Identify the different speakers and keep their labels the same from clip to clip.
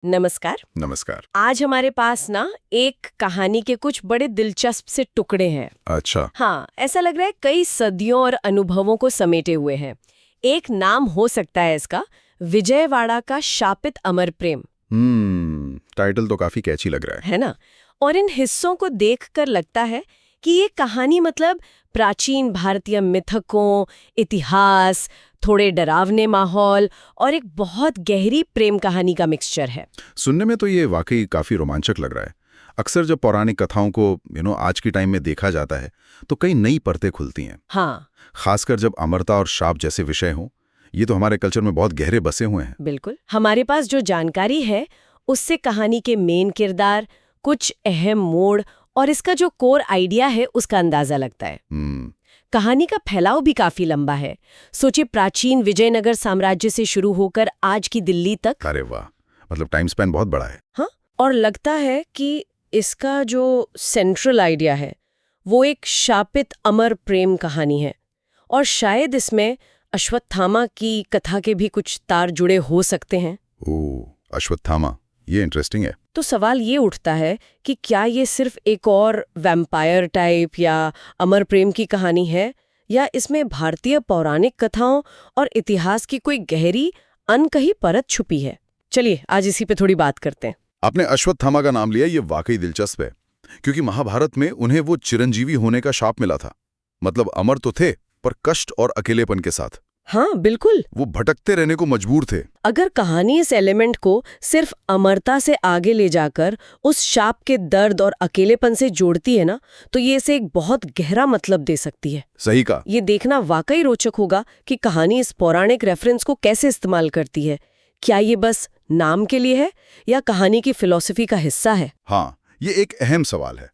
Speaker 1: नमस्कार।
Speaker 2: नमस्कार।
Speaker 1: आज हमारे पास ना एक कहानी के कुछ बड़े दिलचस्प से टुकड़े हैं।
Speaker 2: अच्छा।
Speaker 1: हाँ, ऐसा लग रहा है कई सदियों और अनुभवों को समेटे हुए हैं। एक नाम हो सकता है इसका, विजयवाड़ा का शापित अमर प्रेम।
Speaker 2: टाइटल तो काफी कैची लग रहा है।
Speaker 1: है ना? और इन हिस्सों को देखकर लगता है कि ये कहानी मतलब प्राचीन भारतीय मिथकों, इतिहास, थोड़े डरावने माहौल और एक बहुत गहरी प्रेम कहानी का मिक्सचर है।
Speaker 2: सुनने में तो ये वाकई काफी रोमांचक लग रहा है। अक्सर जब पौराणिक कथाओं को आज की टाइम में देखा जाता है तो कई नई परतें खुलती हैं।
Speaker 1: हाँ,
Speaker 2: खासकर जब अमरता और शाप जैसे विषय हों। ये तो हमारे कल्चर में बहुत गहरे बसे हुए हैं।
Speaker 1: बिल्कुल। हमारे पास जो जानकारी है उससे कहानी के मेन किरदार, कुछ अहम मोड़ और इसका जो कोर आइडिया है उसका अंदाजा लगता है। कहानी का फैलाव भी काफी लंबा है। सोचिए, प्राचीन विजयनगर साम्राज्य से शुरू होकर आज की दिल्ली तक।
Speaker 2: अरे वाह, मतलब टाइम स्पैन बहुत बड़ा है।
Speaker 1: हाँ, और लगता है कि इसका जो सेंट्रल आइडिया है वो एक शापित अमर प्रेम कहानी है, और शायद इसमें अश्वत्थामा की कथा के भी कुछ तार जुड़े हो सकते हैं।
Speaker 2: ओह, अश्वत्थामा, ये इंटरेस्टिंग है।
Speaker 1: तो सवाल ये उठता है कि क्या ये सिर्फ एक और वैम्पायर टाइप या अमर प्रेम की कहानी है, या इसमें भारतीय पौराणिक कथाओं और इतिहास की कोई गहरी अनकही परत छुपी है। चलिए आज इसी पे थोड़ी बात करते हैं।
Speaker 2: आपने अश्वत्थामा का नाम लिया, ये वाकई दिलचस्प है, क्योंकि महाभारत में उन्हें वो चिरंजीवी होने का शाप मिला था। मतलब अमर तो थे, पर कष्ट और अकेलेपन के साथ।
Speaker 1: हाँ बिल्कुल।
Speaker 2: वो भटकते रहने को मजबूर थे।
Speaker 1: अगर कहानी इस एलिमेंट को सिर्फ अमरता से आगे ले जाकर उस शाप के दर्द और अकेलेपन से जोड़ती है ना, तो ये इसे एक बहुत गहरा मतलब दे सकती है।
Speaker 2: सही कहा।
Speaker 1: ये देखना वाकई रोचक होगा कि कहानी इस पौराणिक रेफरेंस को कैसे इस्तेमाल करती है। क्या ये बस नाम के लिए है या कहानी की फिलॉसफी का हिस्सा है?
Speaker 2: हाँ, ये एक अहम सवाल है।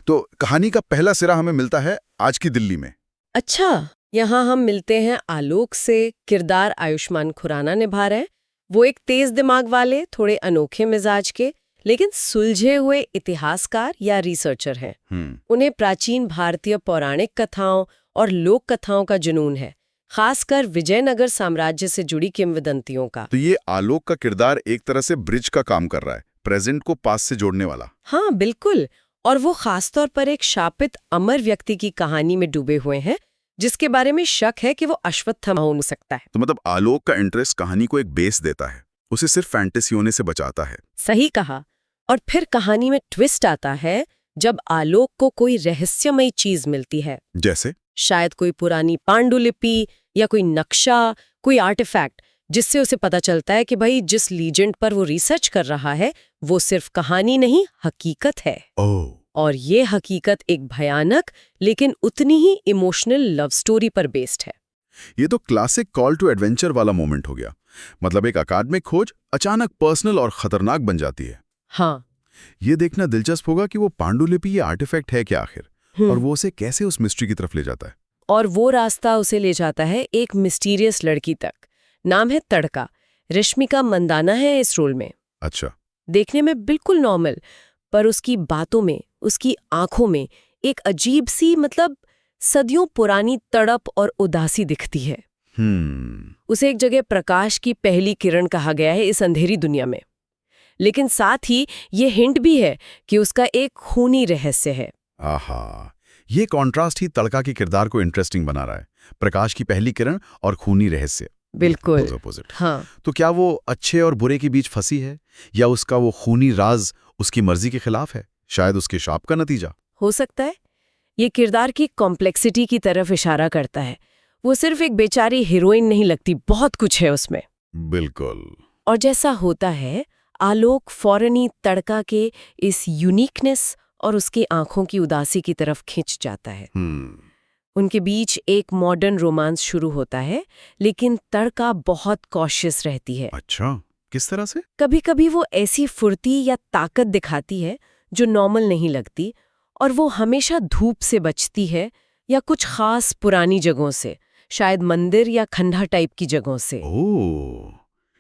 Speaker 2: तो कहानी का पहला सिरा हमें मिलता है आज की दिल्ली में।
Speaker 1: अच्छा, यहाँ हम मिलते हैं आलोक से। किरदार आयुष्मान खुराना निभा रहे हैं। वो एक तेज दिमाग वाले, थोड़े अनोखे मिजाज के, लेकिन सुलझे हुए इतिहासकार या रिसर्चर हैं। उन्हें प्राचीन भारतीय पौराणिक कथाओं और लोक कथाओं का जुनून है, खासकर विजयनगर साम्राज्य से जुड़ी किंवदंतियों का।
Speaker 2: तो ये आलोक का किरदार एक तरह से ब्रिज का काम कर रहा है, प्रेजेंट को पास से जोड़ने वाला।
Speaker 1: हाँ बिल्कुल। और वो खासतौर पर एक शापित अमर व्यक्ति की कहानी में डूबे हुए हैं, जिसके बारे में शक है कि वो अश्वत्थामा हो सकता है।
Speaker 2: तो मतलब आलोक का इंटरेस्ट कहानी को एक बेस देता है, उसे सिर्फ फैंटेसी होने से बचाता है।
Speaker 1: सही कहा। और फिर कहानी में ट्विस्ट आता है जब आलोक को कोई रहस्यमयी चीज मिलती है।
Speaker 2: जैसे
Speaker 1: शायद कोई पुरानी पांडुलिपि या कोई नक्शा, कोई आर्टिफैक्ट, जिससे उसे पता चलता है कि भाई जिस लीजेंड पर वो रिसर्च कर रहा है वो सिर्फ कहानी नहीं, हकीकत है।
Speaker 2: ओह।
Speaker 1: और ये हकीकत एक भयानक लेकिन उतनी ही इमोशनल लव स्टोरी पर बेस्ड है।
Speaker 2: ये तो क्लासिक कॉल टू एडवेंचर वाला मोमेंट हो गया। मतलब एक अकादमिक खोज अचानक पर्सनल और खतरनाक बन जाती है।
Speaker 1: हाँ,
Speaker 2: ये देखना दिलचस्प होगा कि वो पांडुलिपि ये आर्टिफैक्ट है क्या आखिर, और वो उसे कैसे उस मिस्ट्री की तरफ ले जाता है।
Speaker 1: और वो रास्ता उसे ले जाता है एक मिस्टीरियस लड़की तक। नाम है तड़का। रश्मिका मंदाना है इस रोल में।
Speaker 2: अच्छा।
Speaker 1: देखने में बिल्कुल नॉर्मल, पर उसकी बातों में, उसकी आंखों में एक अजीब सी, मतलब सदियों पुरानी तड़प और उदासी दिखती है। उसे एक जगह प्रकाश की पहली किरण कहा गया है इस अंधेरी दुनिया में। लेकिन साथ ही ये हिंट भी है कि उसका एक खूनी रहस्य है।
Speaker 2: आहा, ये कॉन्ट्रास्ट ही तड़का के किरदार को इंटरेस्टिंग बना रहा है। प्रकाश की पहली किरण और खूनी रहस्य।
Speaker 1: बिल्कुल।
Speaker 2: अपोजिट।
Speaker 1: हाँ।
Speaker 2: तो क्या वो अच्छे और बुरे के बीच फंसी है, या उसका वो खूनी राज उसकी मर्जी के खिलाफ है, शायद उसके शाप का नतीजा
Speaker 1: हो सकता है। ये किरदार की कॉम्प्लेक्सिटी की तरफ इशारा करता है। वो सिर्फ एक बेचारी हीरोइन नहीं लगती, बहुत कुछ है उसमें।
Speaker 2: बिल्कुल।
Speaker 1: और जैसा होता है, आलोक फौरनी तड़का के इस यूनिकनेस और उसकी आंखों की उदासी की तरफ खिंच जाता है। उनके बीच एक मॉडर्न रोमांस शुरू होता है, लेकिन तड़का बहुत कॉशियस रहती है।
Speaker 2: अच्छा, किस तरह से?
Speaker 1: कभी कभी वो ऐसी फुर्ती या ताकत दिखाती है जो नॉर्मल नहीं लगती, और वो हमेशा धूप से बचती है या कुछ खास पुरानी जगहों से, शायद मंदिर या खंडा टाइप की जगहों से।
Speaker 2: ओह,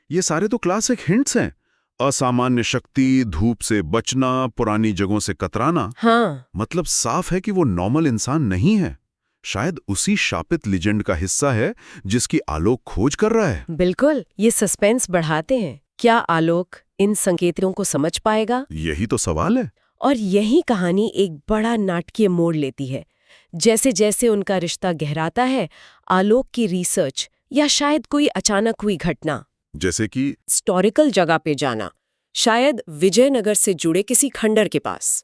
Speaker 2: ये सारे तो क्लासिक हिंट्स हैं। असामान्य शक्ति, धूप से बचना, पुरानी जगहों से कतराना।
Speaker 1: हाँ,
Speaker 2: मतलब साफ है कि वो नॉर्मल इंसान नहीं है। शायद उसी शापित लीजेंड का हिस्सा है जिसकी आलोक खोज कर रहा है।
Speaker 1: बिल्कुल। ये सस्पेंस बढ़ाते हैं क्या आलोक इन संकेतों को समझ पाएगा?
Speaker 2: यही तो सवाल है।
Speaker 1: और यही कहानी एक बड़ा नाटकीय मोड़ लेती है। जैसे जैसे उनका रिश्ता गहराता है, आलोक की रिसर्च या शायद कोई अचानक हुई घटना,
Speaker 2: जैसे कि
Speaker 1: हिस्टोरिकल जगह पे जाना, शायद विजयनगर से जुड़े किसी खंडर के पास,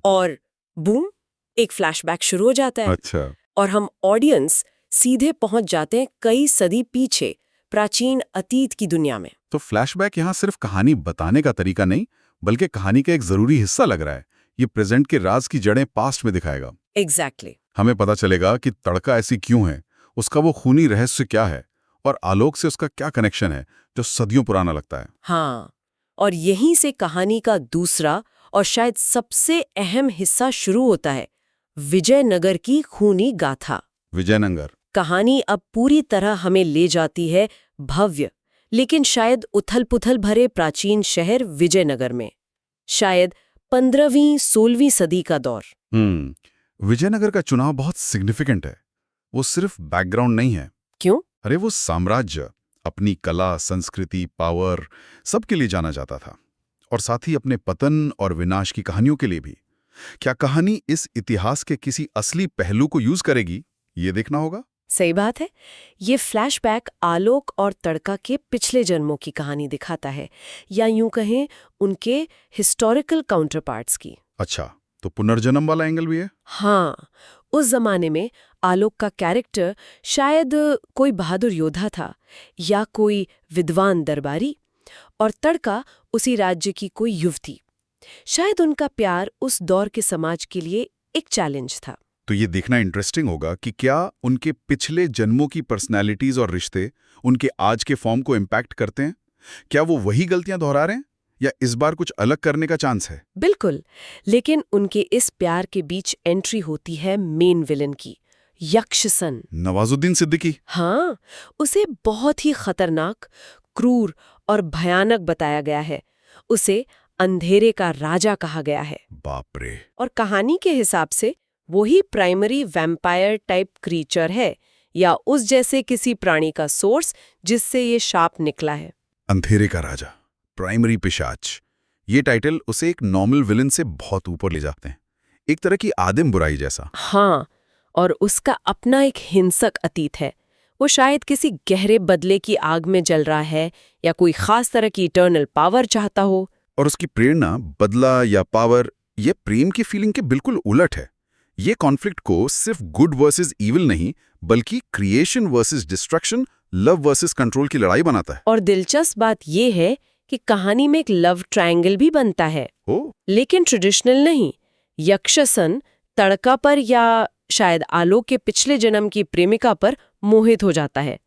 Speaker 1: और बूम, एक फ्लैशबैक शुरू हो जाता है।
Speaker 2: अच्छा,
Speaker 1: और हम ऑडियंस सीधे पहुंच जाते हैं कई सदी पीछे, प्राचीन अतीत की दुनिया में।
Speaker 2: तो फ्लैशबैक यहाँ सिर्फ कहानी बताने का तरीका नहीं, बल्कि कहानी का एक जरूरी हिस्सा लग रहा है। ये प्रेजेंट के राज की जड़ें पास्ट में दिखाएगा।
Speaker 1: एग्जैक्टली।
Speaker 2: हमें पता चलेगा कि तड़का ऐसी क्यों है, उसका वो खूनी रहस्य क्या है, और आलोक से उसका क्या कनेक्शन है जो सदियों पुराना लगता है।
Speaker 1: हाँ, और यहीं से कहानी का दूसरा और शायद सबसे अहम हिस्सा शुरू होता है, विजयनगर की खूनी गाथा।
Speaker 2: विजयनगर
Speaker 1: कहानी अब पूरी तरह हमें ले जाती है भव्य लेकिन शायद उथल-पुथल भरे प्राचीन शहर विजयनगर में। शायद 15वीं-16वीं सदी का दौर।
Speaker 2: विजयनगर का चुनाव बहुत सिग्निफिकेंट है। वो सिर्फ बैकग्राउंड नहीं है।
Speaker 1: क्यों?
Speaker 2: अरे वो साम्राज्य अपनी कला, संस्कृति, पावर सबके लिए जाना जाता था, और साथ ही अपने पतन और विनाश की कहानियों के लिए भी। क्या कहानी इस इतिहास के किसी असली पहलू को यूज करेगी, ये देखना होगा।
Speaker 1: सही बात है। ये फ्लैशबैक आलोक और तड़का के पिछले जन्मों की कहानी दिखाता है, या यूं कहें उनके हिस्टोरिकल काउंटरपार्ट्स की।
Speaker 2: अच्छा, तो पुनर्जन्म वाला एंगल भी है।
Speaker 1: हाँ, उस जमाने में आलोक का कैरेक्टर शायद कोई बहादुर योद्धा था या कोई विद्वान दरबारी, और तड़का उसी राज्य की कोई युवती। शायद उनका प्यार उस दौर के समाज के लिए एक चैलेंज था।
Speaker 2: तो ये देखना इंटरेस्टिंग होगा कि क्या उनके पिछले जन्मों की पर्सनैलिटीज और रिश्ते उनके आज के फॉर्म को इम्पैक्ट करते हैं। क्या वो वही गलतियां दोहरा रहे हैं, या इस बार कुछ अलग करने का चांस है।
Speaker 1: बिल्कुल, लेकिन उनके इस प्यार के बीच एंट्री होती है मेन विलन की, यक्षसन।
Speaker 2: नवाजुद्दीन सिद्दीकी।
Speaker 1: हाँ, उसे बहुत ही खतरनाक, क्रूर और भयानक बताया गया है। उसे अंधेरे का राजा कहा गया है।
Speaker 2: बाप रे।
Speaker 1: और कहानी के हिसाब से वही प्राइमरी वैम्पायर टाइप क्रीचर है, या उस जैसे किसी प्राणी का सोर्स जिससे ये शाप निकला है।
Speaker 2: अंधेरे का राजा, प्राइमरी पिशाच, ये टाइटल उसे एक नॉर्मल विलन से बहुत ऊपर ले जाते हैं, एक तरह की आदिम बुराई जैसा।
Speaker 1: हाँ, और उसका अपना एक हिंसक अतीत है। वो शायद किसी गहरे बदले की आग में जल रहा है, या कोई खास तरह की इटर्नल पावर चाहता हो।
Speaker 2: और उसकी प्रेरणा बदला या पावर, ये प्रेम की फीलिंग के बिल्कुल उलट है। ये कॉन्फ्लिक्ट को सिर्फ गुड वर्सेस इविल नहीं, बल्कि creation versus destruction, love versus control की लड़ाई बनाता है।
Speaker 1: और दिलचस्प बात ये है कि कहानी में एक लव ट्रायंगल भी बनता है, लेकिन ट्रेडिशनल नहीं। यक्षसन तड़का पर या शायद आलोक के पिछले जन्म की प्रेमिका पर मोहित हो जाता है,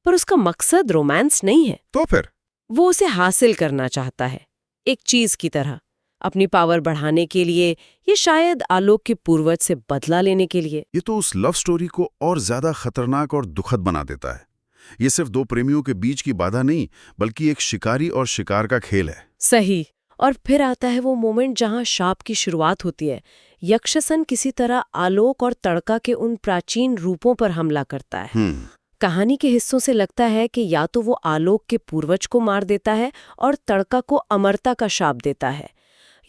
Speaker 1: पर उसका मकसद रोमांस नहीं है।
Speaker 2: तो फिर
Speaker 1: वो उसे हासिल करना चाहता है, एक चीज की तरह, अपनी पावर बढ़ाने के लिए, ये शायद आलोक के पूर्वज से बदला लेने के लिए।
Speaker 2: ये तो उस लव स्टोरी को और ज्यादा खतरनाक और दुखद बना देता है। ये सिर्फ दो प्रेमियों के बीच की बाधा नहीं, बल्कि एक शिकारी और शिकार का खेल है।
Speaker 1: सही। और फिर आता है वो मोमेंट जहां शाप की शुरुआत होती है। यक्षसन किसी तरह आलोक और तड़का के उन प्राचीन रूपों पर हमला करता है। कहानी के हिस्सों से लगता है कि या तो वो आलोक के पूर्वज को मार देता है और तड़का को अमरता का शाप देता है,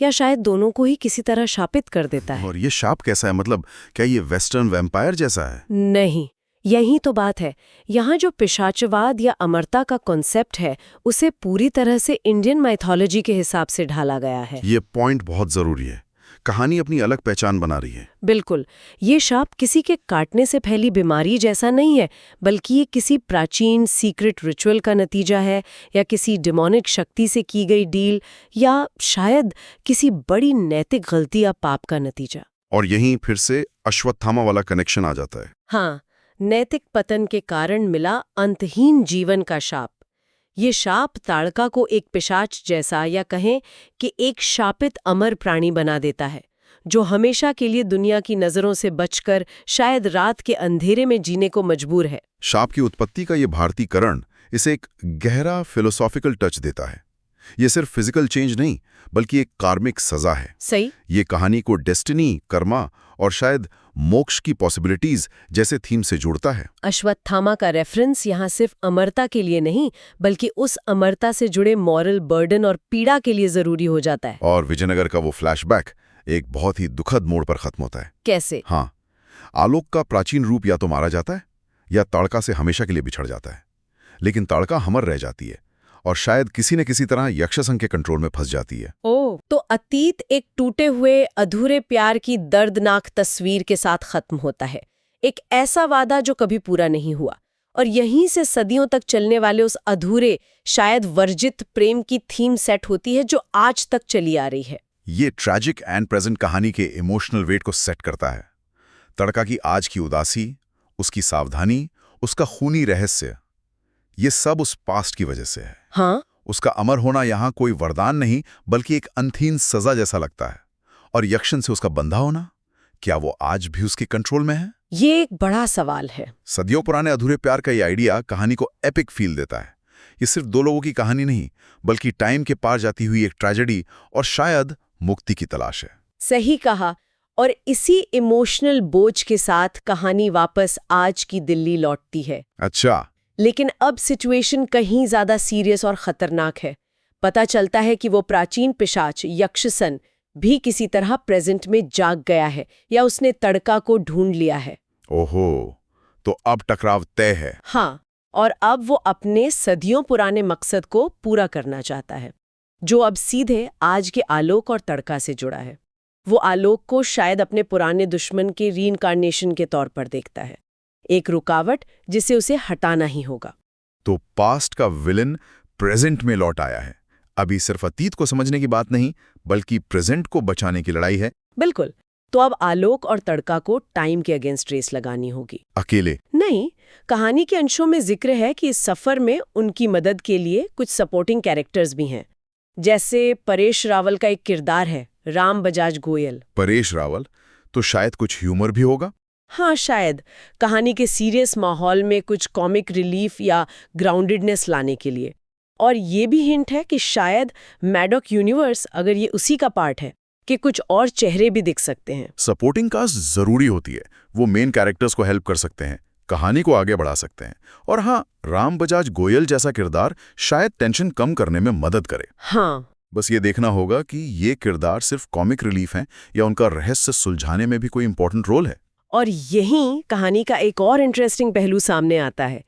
Speaker 1: या शायद दोनों को ही किसी तरह शापित कर देता है।
Speaker 2: और ये शाप कैसा है, मतलब क्या ये वेस्टर्न वैम्पायर जैसा है?
Speaker 1: नहीं, यही तो बात है। यहाँ जो पिशाचवाद या अमरता का कॉन्सेप्ट है, उसे पूरी तरह से इंडियन माइथोलॉजी के हिसाब से ढाला गया है।
Speaker 2: ये पॉइंट बहुत जरूरी है। कहानी अपनी अलग पहचान बना रही है।
Speaker 1: बिल्कुल, ये शाप किसी के काटने से फैली बीमारी जैसा नहीं है, बल्कि ये किसी प्राचीन सीक्रेट रिचुअल का नतीजा है, या किसी डिमोनिक शक्ति से की गई डील, या शायद किसी बड़ी नैतिक गलती या पाप का नतीजा।
Speaker 2: और यहीं फिर से अश्वत्थामा वाला कनेक्शन आ जाता है।
Speaker 1: हाँ, नैतिक पतन के कारण मिला अंतहीन जीवन का शाप। ये शाप ताड़का को एक पिशाच जैसा, या कहें कि एक शापित अमर प्राणी बना देता है, जो हमेशा के लिए दुनिया की नजरों से बचकर शायद रात के अंधेरे में जीने को मजबूर है।
Speaker 2: शाप की उत्पत्ति का ये भारतीकरण इसे एक गहरा फिलोसॉफिकल टच देता है। ये सिर्फ फिजिकल चेंज नहीं, बल्कि एक कार्मिक सजा है।
Speaker 1: सही।
Speaker 2: ये कहानी को डेस्टिनी, कर्मा और शायद मोक्ष की पॉसिबिलिटीज जैसे थीम से जुड़ता है।
Speaker 1: अश्वत्थामा का रेफरेंस यहाँ सिर्फ अमरता के लिए नहीं, बल्कि उस अमरता से जुड़े मॉरल बर्डन और पीड़ा के लिए जरूरी हो जाता है।
Speaker 2: और विजयनगर का वो फ्लैशबैक एक बहुत ही दुखद मोड़ पर खत्म होता है।
Speaker 1: कैसे?
Speaker 2: हाँ, आलोक का प्राचीन रूप या तो मारा जाता है या ताड़का से हमेशा के लिए बिछड़ जाता है, लेकिन ताड़का अमर रह जाती है और शायद किसी न किसी तरह यक्षसंघ के कंट्रोल में फंस जाती है।
Speaker 1: ओह, तो अतीत एक टूटे हुए अधूरे प्यार की दर्दनाक तस्वीर के साथ खत्म होता है, एक ऐसा वादा जो कभी पूरा नहीं हुआ, और यहीं से सदियों तक चलने वाले उस अधूरे, शायद वर्जित प्रेम की थीम सेट होती है जो आज तक चली आ रही है।
Speaker 2: ये ट्रैजिक एंड प्रेजेंट कहानी के इमोशनल वेट को सेट करता है। ताड़का की आज की उदासी, उसकी सावधानी, उसका खूनी रहस्य, ये सब उस पास्ट की वजह से है।
Speaker 1: हाँ,
Speaker 2: उसका अमर होना यहाँ कोई वरदान नहीं बल्कि एक अनथीन सजा जैसा लगता है। और यक्षन से उसका बंधा होना, क्या वो आज भी उसके कंट्रोल में है?
Speaker 1: ये एक बड़ा सवाल है।
Speaker 2: सदियों पुराने अधूरे प्यार का ये आइडिया कहानी को एपिक फील देता है। ये सिर्फ दो लोगों की कहानी नहीं, बल्कि टाइम के पार जाती हुई एक ट्रेजेडी और शायद मुक्ति की तलाश है।
Speaker 1: सही कहा। और इसी इमोशनल बोझ के साथ कहानी वापस आज की दिल्ली लौटती है।
Speaker 2: अच्छा।
Speaker 1: लेकिन अब सिचुएशन कहीं ज्यादा सीरियस और खतरनाक है। पता चलता है कि वो प्राचीन पिशाच यक्षसन भी किसी तरह प्रेजेंट में जाग गया है, या उसने ताड़का को ढूंढ लिया है।
Speaker 2: ओहो, तो अब टकराव तय है।
Speaker 1: हाँ, और अब वो अपने सदियों पुराने मकसद को पूरा करना चाहता है, जो अब सीधे आज के आलोक और ताड़का से जुड़ा है। वो आलोक को शायद अपने पुराने दुश्मन के रीइंकार्नेशन के तौर पर देखता है, एक रुकावट जिसे उसे हटाना ही होगा।
Speaker 2: तो पास्ट का विलन प्रेजेंट में लौट आया है। अभी सिर्फ अतीत को समझने की बात नहीं, बल्कि प्रेजेंट को बचाने की लड़ाई है।
Speaker 1: बिल्कुल। तो अब आलोक और ताड़का को टाइम के अगेंस्ट रेस लगानी होगी।
Speaker 2: अकेले
Speaker 1: नहीं, कहानी के अंशों में जिक्र है कि इस सफर में उनकी मदद के लिए कुछ सपोर्टिंग कैरेक्टर्स भी हैं। जैसे परेश रावल का एक किरदार है, राम बजाज गोयल।
Speaker 2: परेश रावल, तो शायद कुछ ह्यूमर भी होगा।
Speaker 1: हाँ, शायद कहानी के सीरियस माहौल में कुछ कॉमिक रिलीफ या ग्राउंडेडनेस लाने के लिए। और ये भी हिंट है कि शायद मैडॉक यूनिवर्स, अगर ये उसी का पार्ट है, कि कुछ और चेहरे भी दिख सकते हैं।
Speaker 2: सपोर्टिंग कास्ट जरूरी होती है। वो मेन कैरेक्टर्स को हेल्प कर सकते हैं, कहानी को आगे बढ़ा सकते हैं। और हाँ, राम बजाज गोयल जैसा किरदार शायद टेंशन कम करने में मदद करे।
Speaker 1: हाँ,
Speaker 2: बस ये देखना होगा कि ये किरदार सिर्फ कॉमिक रिलीफ हैं या उनका रहस्य सुलझाने में भी कोई इंपॉर्टेंट रोल है।
Speaker 1: और यहीं कहानी का एक और इंटरेस्टिंग पहलू सामने आता है।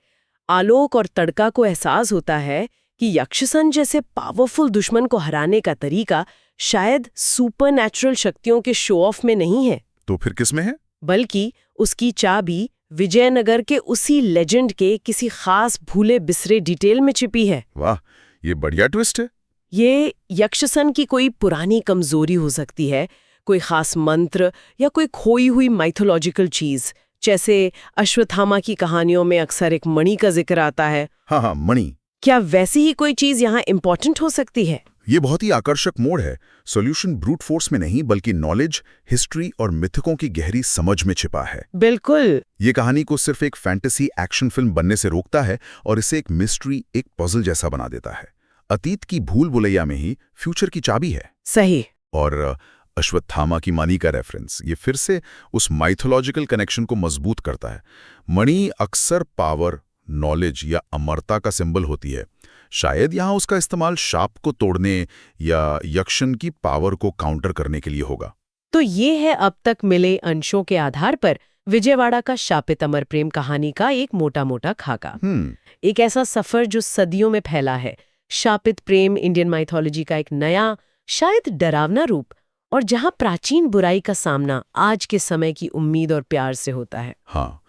Speaker 1: आलोक और ताड़का को एहसास होता है कि यक्षसन जैसे पावरफुल दुश्मन को हराने का तरीका शायद सुपरनैचुरल शक्तियों के शो ऑफ में नहीं है।
Speaker 2: तो फिर किस में है?
Speaker 1: बल्कि उसकी चाबी विजयनगर के उसी लेजेंड के किसी खास भूले बिसरे डिटेल में छिपी है।
Speaker 2: वाह, ये बढ़िया ट्विस्ट है।
Speaker 1: ये यक्षसन की कोई पुरानी कमजोरी हो सकती है, कोई खास मंत्र या कोई खोई हुई माइथोलॉजिकल चीज, जैसे अश्वत्थामा की कहानियों में अक्सर एक मणि का जिक्र आता है।
Speaker 2: हाँ, मणि।
Speaker 1: क्या वैसी ही कोई चीज यहाँ इंपॉर्टेंट हो सकती है?
Speaker 2: ये बहुत ही आकर्षक मोड़ है। सॉल्यूशन ब्रूट फोर्स में नहीं, बल्कि नॉलेज, हिस्ट्री और मिथकों की गहरी समझ में छिपा है।
Speaker 1: बिल्कुल।
Speaker 2: ये कहानी को सिर्फ एक फैंटेसी एक्शन फिल्म बनने से रोकता है और इसे एक मिस्ट्री, एक पजल जैसा बना देता है। अतीत की भूल भुलैया में ही फ्यूचर की चाबी है।
Speaker 1: सही।
Speaker 2: और अश्वत्थामा की मणि का रेफरेंस ये फिर से उस माइथोलॉजिकल कनेक्शन को मजबूत करता है। मणि अक्सर पावर, नॉलेज या अमरता का सिंबल होती है। शायद यहाँ उसका इस्तेमाल शाप को तोड़ने या यक्षन की पावर को काउंटर करने के लिए होगा।
Speaker 1: तो ये है अब तक मिले अंशों के आधार पर विजयवाड़ा का शापित अमर प्रेम कहानी का एक मोटा मोटा खाका। एक ऐसा सफर जो सदियों में फैला है। शापित प्रेम इंडियन माइथोलॉजी का एक नया, शायद डरावना रूप, और जहां प्राचीन बुराई का सामना आज के समय की उम्मीद और प्यार से होता है।
Speaker 2: हाँ,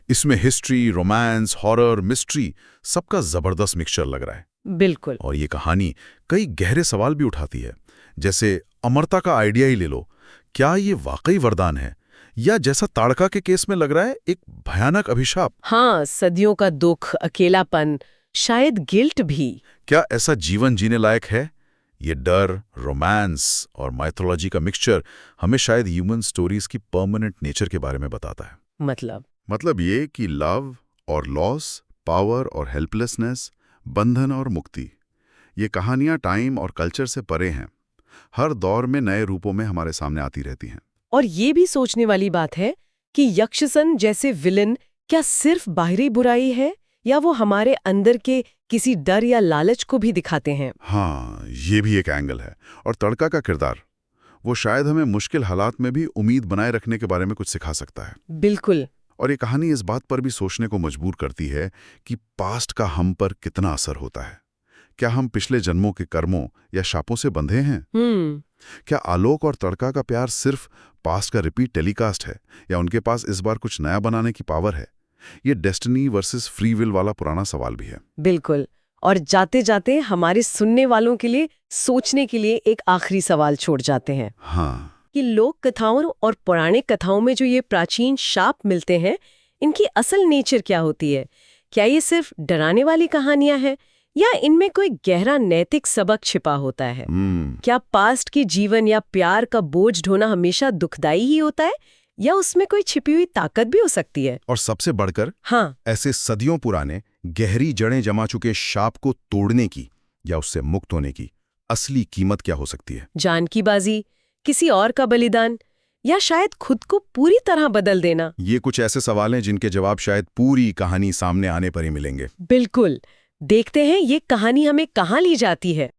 Speaker 2: इसमें हिस्ट्री, रोमांस, हॉरर, मिस्ट्री सबका जबरदस्त मिक्सचर लग रहा है।
Speaker 1: बिल्कुल।
Speaker 2: और ये कहानी कई गहरे सवाल भी उठाती है, जैसे अमरता का आइडिया ही ले लो। क्या ये वाकई वरदान है या जैसा ताड़का के केस में लग रहा है एक भयानक अभिशाप?
Speaker 1: हाँ, सदियों का दुख, अकेलापन, शायद गिल्ट भी।
Speaker 2: क्या ऐसा जीवन जीने लायक है? ये डर, रोमांस और माइथोलॉजी का मिक्सचर हमें शायद ह्यूमन स्टोरीज की परमानेंट नेचर के बारे में बताता है। मतलब ये कि लव और लॉस, पावर और हेल्पलेसनेस, बंधन और मुक्ति, ये कहानियां टाइम और कल्चर से परे हैं। हर दौर में नए रूपों में हमारे सामने आती रहती हैं।
Speaker 1: और ये भी सोचने वाली बात है कि यक्षसन जैसे विलन क्या सिर्फ बाहरी बुराई है या वो हमारे अंदर के किसी डर या लालच को भी दिखाते हैं?
Speaker 2: हाँ, ये भी एक एंगल है। और तड़का का किरदार, वो शायद हमें मुश्किल हालात में भी उम्मीद बनाए रखने के बारे में कुछ सिखा सकता है।
Speaker 1: बिल्कुल।
Speaker 2: और ये कहानी इस बात पर भी सोचने को मजबूर करती है कि पास्ट का हम पर कितना असर होता है। क्या हम पिछले जन्मों के कर्मों या शापों से बंधे हैं? क्या आलोक और तड़का का प्यार सिर्फ पास्ट का रिपीट टेलीकास्ट है, या उनके पास इस बार कुछ नया बनाने की पावर है? ये डेस्टिनी वर्सेस फ्री विल वाला पुराना सवाल भी है।
Speaker 1: बिल्कुल। और जाते जाते हमारे सुनने वालों के लिए सोचने के लिए एक आखिरी सवाल छोड़ जाते हैं।
Speaker 2: हाँ,
Speaker 1: कि लोक कथाओं और पौराणिक कथाओं में जो ये प्राचीन शाप मिलते हैं, इनकी असल नेचर क्या होती है? क्या ये सिर्फ डराने वाली कहानियां हैं या इनमें कोई गहरा नैतिक सबक छिपा होता है? क्या पास्ट के जीवन या प्यार का बोझ ढोना हमेशा दुखदाई ही होता है या उसमें कोई छिपी हुई ताकत भी हो सकती है?
Speaker 3: और सबसे बढ़कर,
Speaker 1: हाँ,
Speaker 3: ऐसे सदियों पुराने गहरी जड़ें जमा चुके शाप को तोड़ने की या उससे मुक्त होने की असली कीमत क्या हो सकती है?
Speaker 1: जान की बाजी, किसी और का बलिदान, या शायद खुद को पूरी तरह बदल देना?
Speaker 3: ये कुछ ऐसे सवाल हैं जिनके जवाब शायद पूरी कहानी सामने आने पर ही मिलेंगे।
Speaker 1: बिल्कुल। देखते हैं ये कहानी हमें कहाँ ली जाती है।